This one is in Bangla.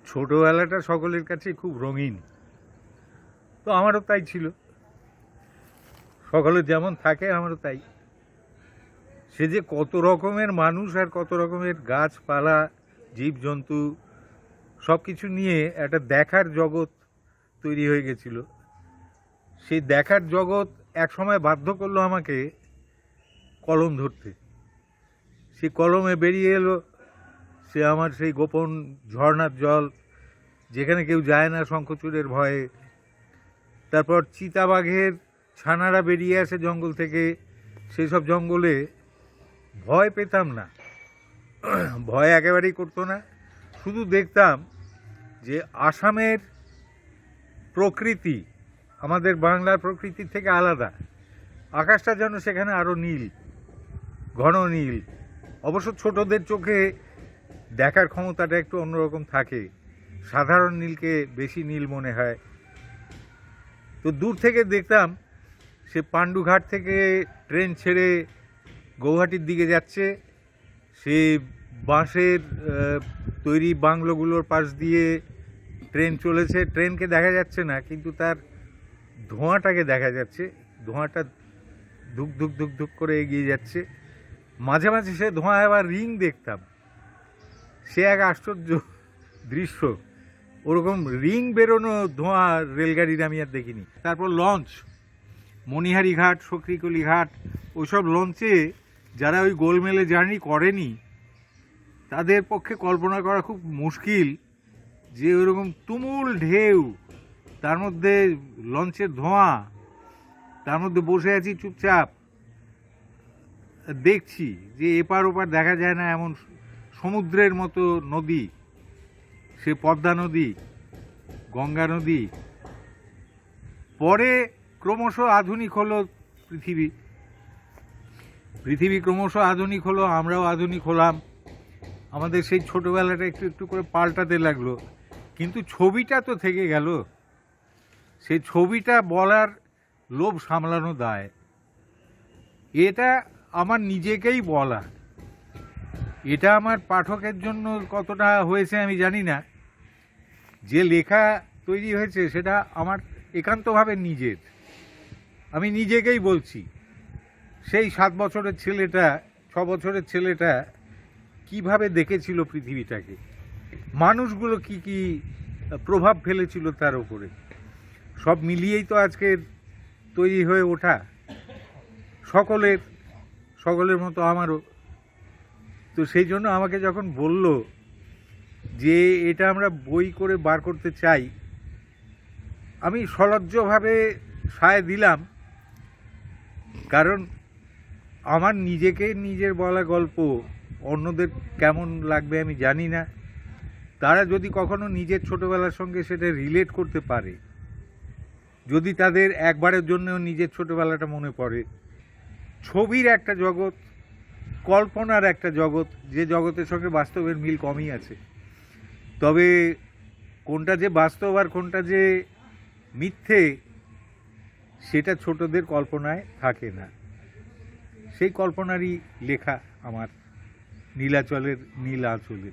ছোটবেলাটা সকলের কাছে খুব রঙিন, তো আমারও তাই ছিল। সকলের যেমন থাকে আমারও তাই। সে যে কত রকমের মানুষ আর কত রকমের গাছপালা, জীবজন্তু, সব কিছু নিয়ে একটা দেখার জগৎ তৈরি হয়ে গেছিল। সেই দেখার জগৎ এক সময় বাধ্য করলো আমাকে কলম ধরতে। সে কলমে বেরিয়ে এলো সে আমার সেই গোপন ঝর্ণার জল, যেখানে কেউ যায় না শঙ্খচূড়ের ভয়ে। তারপর চিতাবাঘের ছানারা বেরিয়ে আসে জঙ্গল থেকে। সেসব জঙ্গলে ভয় পেতাম না, ভয় একেবারেই করতো না। শুধু দেখতাম যে আসামের প্রকৃতি আমাদের বাংলার প্রকৃতির থেকে আলাদা। আকাশটা যেন সেখানে আরও নীল, ঘন নীল। অবশ্য ছোটদের চোখে দেখার ক্ষমতাটা একটু অন্যরকম থাকে, সাধারণ নীলকে বেশি নীল মনে হয়। তো দূর থেকে দেখতাম সে পাণ্ডুঘাট থেকে ট্রেন ছেড়ে গৌহাটির দিকে যাচ্ছে। সে বাঁশের তৈরি বাংলোগুলোর পাশ দিয়ে ট্রেন চলেছে। ট্রেনকে দেখা যাচ্ছে না, কিন্তু তার ধোঁয়াটাকে দেখা যাচ্ছে। ধোঁয়াটা ধুক ধুক ধুক ধুক করে এগিয়ে যাচ্ছে। মাঝে মাঝে সে ধোঁয়া আবার রিং দেখতাম। সে এক আশ্চর্য দৃশ্য। ওরকম রিং বেরোনো ধোঁয়া রেলগাড়ির আমি আর দেখিনি। তারপর লঞ্চ, মণিহারি ঘাট, সক্রিকলি ঘাট, ওইসব লঞ্চে যারা ওই গোলমেলে জার্নি করেনি তাদের পক্ষে কল্পনা করা খুব মুশকিল যে ওইরকম তুমুল ঢেউ, তার মধ্যে লঞ্চের ধোঁয়া, তার মধ্যে বসে আছি চুপচাপ, দেখছি যে এপার ওপার দেখা যায় না এমন সমুদ্রের মতো নদী। সে পদ্মা নদী, গঙ্গা নদী। পরে ক্রমশ আধুনিক হলো পৃথিবী, পৃথিবী ক্রমশ আধুনিক হলো, আমরাও আধুনিক হলাম। আমাদের সেই ছোটোবেলাটা একটু একটু করে পাল্টাতে লাগলো, কিন্তু ছবিটা তো থেকে গেল। সেই ছবিটা বলার লোভ সামলানো দায়। এটা আমার নিজেকেই বলা, এটা আমার পাঠকের জন্য কতটা হয়েছে আমি জানি না। যে লেখা তৈরি হয়েছে সেটা আমার একান্তভাবে নিজের। আমি নিজেকেই বলছি, সেই 7 বছরের ছেলেটা, 6 বছরের ছেলেটা কিভাবে দেখেছিল পৃথিবীটাকে, মানুষগুলো কি কি প্রভাব ফেলেছিল তার উপরে, সব মিলিয়েই তো আজকের তৈরি হয়ে ওঠা। সকলের মতো আমারও। তো সেই জন্য আমাকে যখন বলল যে এটা আমরা বই করে বার করতে চাই, আমি সলজ্জভাবে সায় দিলাম। কারণ আমার নিজের বলা গল্প অন্যদের কেমন লাগবে আমি জানি না। তারা যদি কখনো নিজের ছোটবেলার সঙ্গে সেটা রিলেট করতে পারে, যদি তাদের একবারের জন্যও নিজের ছোটবেলাটা মনে পড়ে। ছবির একটা জগৎ, কল্পনার একটা জগৎ, যে জগতের সঙ্গে বাস্তবের মিল কমই আছে। তবে কোনটা যে বাস্তব আর কোনটা যে মিথ্যে সেটা ছোটদের কল্পনায় থাকে না। সেই কল্পনারই লেখা আমার নীলাচলের নীল আঁচলে।